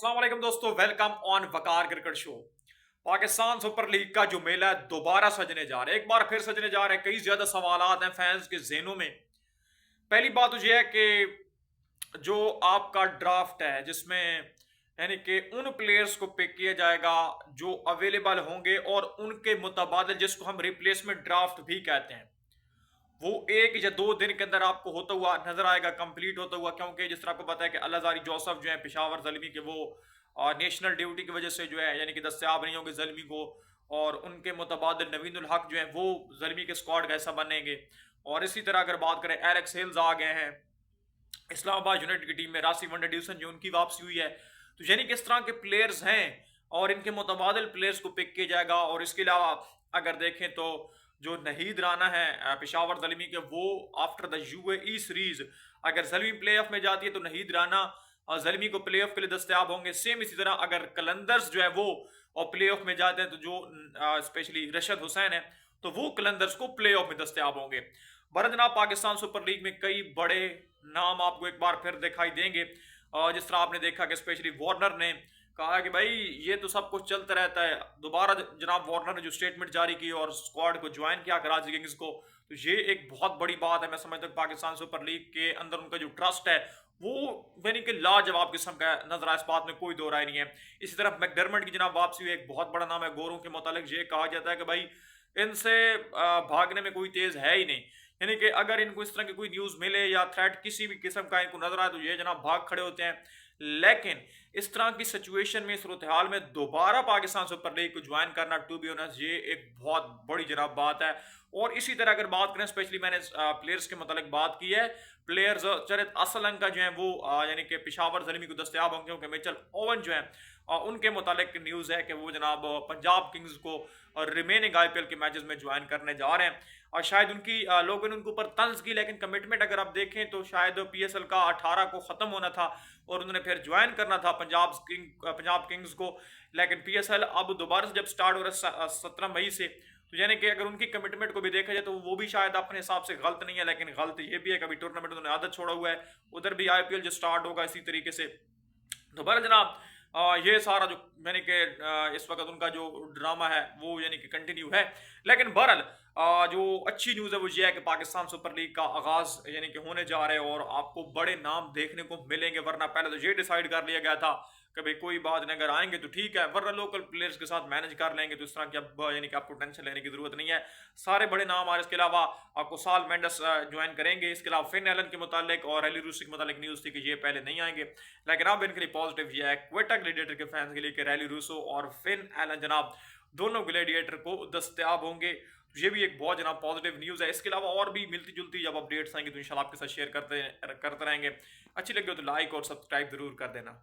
अस्सलाम वालेकुम दोस्तों, welcome on Waqar cricket show. Pakistan super league का जो मेला है दोबारा सजने जा रहा है, एक बार फिर सजने जा रहे हैं। कई ज्यादा सवालात हैं फैंस के जहनों में। पहली बात तो यह है कि जो आपका ड्राफ्ट है जिसमें यानी कि उन प्लेयर्स को पिक किया जाएगा जो अवेलेबल होंगे और उनके मुतबादिल जिसको हम रिप्लेसमेंट ड्राफ्ट भी कहते हैं, वो 1 या 2 दिन के अंदर आपको होता हुआ नजर आएगा, कंप्लीट होता हुआ। क्योंकि जिस तरह आपको पता है कि अल्लाजारी जोसफ जो है पेशावर जलमी के, वो नेशनल ड्यूटी की वजह से जो है यानी कि दस्तयाब नहीं होंगे जलमी को, और उनके मुतबादिल नवीनुल हक जो है वो जलमी के स्क्वाड का ऐसा बनेंगे। और इसी तरह अगर बात करें, एलेक्स हिल्स आ गए हैं इस्लामाबाद यूनाइटेड की टीम में, रासी वनडे डिवीजन जो उनकी वापसी हुई है। तो यानी कि इस तरह के प्लेयर्स हैं और इनके मुतबादिल प्लेयर्स को पिक किया जाएगा। और इसके अलावा अगर देखें तो जो नहीद राना है पेशावर जलमी के, वो आफ्टर द यूएई सीरीज अगर जलमी प्ले ऑफ में जाती है तो नहीद राना जलमी को प्ले ऑफ के लिए दस्तयाब होंगे। सेम इसी तरह अगर कलंदर्स जो है वो और प्ले ऑफ में जाते हैं तो जो स्पेशली रशद हुसैन है तो वो कलंदर्स को प्ले ऑफ में दस्तयाब होंगे। बहरहाल जनाब, पाकिस्तान सुपर लीग में कई बड़े नाम आपको एक बार फिर दिखाई देंगे। जिस तरह आपने देखा कि स्पेशली वार्नर ने कहा कि भाई ये तो सब कुछ चलता रहता है। दोबारा जनाब वार्नर ने जो स्टेटमेंट जारी की और स्क्वाड को ज्वाइन किया कराची किंग्स को, तो ये एक बहुत बड़ी बात है। मैं समझता हूँ पाकिस्तान सुपर लीग के अंदर उनका जो ट्रस्ट है वो यानी कि लाजवाब किस्म का नजर आया, इस बात में कोई दो राय नहीं है। इसी तरह मैकडरमट की जनाब वापसी हुई, एक बहुत बड़ा नाम है। गोरों के मुतालिक ये कहा जाता है कि भाई इनसे भागने में कोई तेज है ही नहीं। यानी कि अगर इनको इस तरह की कोई न्यूज मिले या थ्रेट किसी भी किस्म का इनको नजर आए तो ये जनाब भाग खड़े होते हैं। लेकिन इस तरह की सिचुएशन में, सूरत हाल में दोबारा पाकिस्तान सुपर लीग को ज्वाइन करना, टू बी ऑनेस्ट, ये एक बहुत बड़ी जनाब बात है। और इसी तरह अगर बात करें, स्पेशली मैंने प्लेयर्स के मतलब बात की है, प्लेयर्स चरित असलंग का जो है वो यानी कि पेशावर जलमी को दस्तयाब होंगे, क्योंकि मिचेल ओवन जो है उनके मुतालिक न्यूज़ है कि वो जनाब पंजाब किंग्स को रिमेनिंग आईपीएल के मैचेस में ज्वाइन करने जा रहे हैं। और शायद उनकी लोगों ने उनके ऊपर तंज की, लेकिन कमिटमेंट अगर आप देखें तो शायद पीएसएल का 18 को ख़त्म होना था और उन्होंने फिर ज्वाइन करना था पंजाब किंग्स को। लेकिन पीएसएल अब दोबारा से जब स्टार्ट हो रहा है 17 मई से, तो यानी कि अगर उनकी कमिटमेंट को भी देखा जाए तो वो भी शायद अपने हिसाब से गलत नहीं है। लेकिन गलत ये भी है कि अभी टूर्नामेंट उन्होंने आदत छोड़ा हुआ है, उधर भी आईपीएल जो स्टार्ट होगा इसी तरीके से। दोबारा जनाब ये सारा जो यानी कि इस वक्त उनका जो ड्रामा है वो यानी कि कंटिन्यू है। लेकिन बहरहाल जो अच्छी न्यूज़ है वो ये है कि पाकिस्तान सुपर लीग का आगाज यानी कि होने जा रहा है और आपको बड़े नाम देखने को मिलेंगे। वरना पहले तो ये डिसाइड कर लिया गया था कि भाई कोई बात नहीं, अगर आएंगे तो ठीक है, वरना लोकल प्लेयर्स के साथ मैनेज कर लेंगे। तो इस तरह की अब यानी कि आपको टेंशन लेने की जरूरत नहीं है। सारे बड़े नाम आ रहे हैं। इसके अलावा आपको साल मेंडस ज्वाइन करेंगे। इसके अलावा फिन एलन के मुतालिक और एली रूसी के मुतालिक न्यूज़ थी कि ये पहले नहीं आएंगे, लेकिन अब इनके लिए पॉजिटिव ये है क्वेटा ग्लेडिएटर के फैंस के लिए कि रैली रूसो और फिन एलन जनाब दोनों ग्लेडिएटर को दस्तयाब होंगे। तो ये भी एक बहुत जनाब पॉजिटिव न्यूज़ है। इसके अलावा और भी मिलती जुलती जब अपडेट्स आएंगे तो इंशाल्लाह आपके साथ शेयर करते रहेंगे। अच्छी लगी हो तो लाइक और सब्सक्राइब जरूर कर देना।